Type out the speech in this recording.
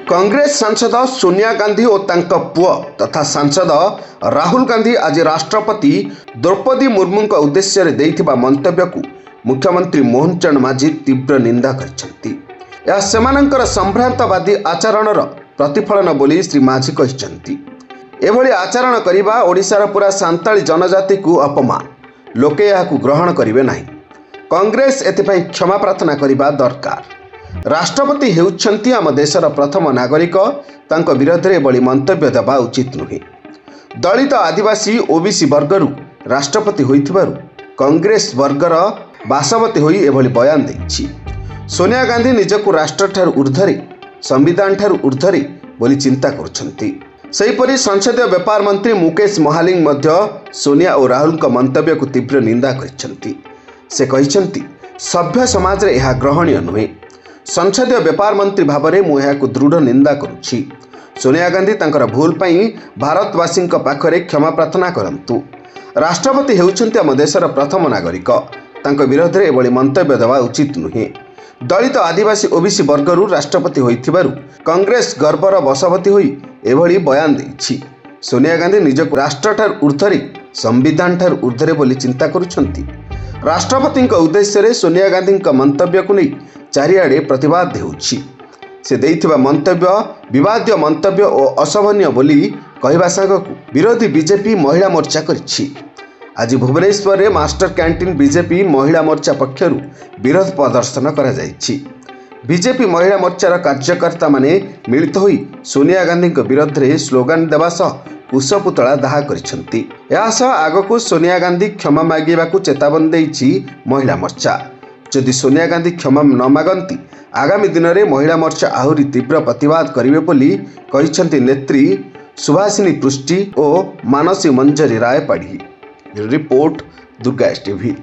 कांग्रेस सांसद सोनिया गांधी और तांका पुआ तथा सांसद राहुल गांधी आज राष्ट्रपति द्रौपदी मुर्मू उद्देश्य देइथिबा मंतव्य को मुख्यमंत्री मोहन चरण माझी तीव्र निंदा करछंती। यह सेमानंकर संभ्रांतवादी आचरणर प्रतिफलन बोली श्री माझी कहिसंती। एभली आचरण करिबा ओडिशार पूरा सांताली जनजाति को अपमान, लोके याकू ग्रहण करिवे नाही। कांग्रेस एथिपाई क्षमा प्रार्थना करिबा दरकार। राष्ट्रपति हेउछंती आम देशर प्रथम नागरिक, तांको विरोध में एभली मंतव्य देवा उचित नुहे। दलित आदिवासी ओबीसी वर्गर राष्ट्रपति होइथिबारु कांग्रेस वर्गर बासवती होई एभली बयान देछि। सोनिया गांधी निजकु राष्ट्र ठारू ऊर्ध्वरे, संविधान ठारू ऊर्ध्वरे बोली चिंता करुछंती। सेहीपरि संसदीय व्यापार मंत्री मुकेश महालिंग मध्य सोनिया और राहुल का मंतव्य को तीव्र निंदा करिछंती। से कहिछंती सभ्य समाज रे यह ग्रहणीय नुहे। संसदीय व्यापार मंत्री भाव में मुझे दृढ़ निंदा करुछि। सोनिया गांधी तांकर भूल पाई भारतवासी पाखरे क्षमा प्रार्थना करंतु। राष्ट्रपति हेउछंती आम देशर प्रथम नागरिक, तांको विरोध में एभली मंतव्य देवा उचित नुहे। दलित आदिवासी ओबीसी वर्गर राष्ट्रपति होइथिबारु कांग्रेस गर्वर बसवती होई एभली बयान देछि। सोनिया गांधी निजको राष्ट्र ठार ऊर्ध्वरे, संविधान ठार ऊर्ध्वरे बोली चिंता करुछंती। राष्ट्रपति उद्देश्य सोनिया गांधी मंतव्य को नहीं चारिआडे प्रतिवाद होउछि। से देइथिबा मंतव्य विवादीय मंतव्य और अशोभनीय बोली कहवा सांगकु विरोधी बीजेपी महिला मोर्चा करिछि। आज भुवनेश्वर में मास्टर कैंटीन बीजेपी महिला मोर्चा पक्षरु विरोध प्रदर्शन करा जाइछि। बीजेपी महिला मोर्चार कार्यकर्ता माने मिलित होई सोनिया गांधी विरोध में स्लोगान देवा सह कुशपुतला दाह करिसेंती। आगकू सोनिया गांधी क्षमा मागिबाकू चेतावनी देइछि महिला मोर्चा। जदि सोनिया गांधी क्षमा न मागंती आगामी दिन में महिला मोर्चा आहुरी तीव्र प्रतिवाद करिवे बोली कहिसेंती नेत्री सुभाषिनी पृष्टि और मानसी मंजरी राय पाढ़ी। Report Durga TV.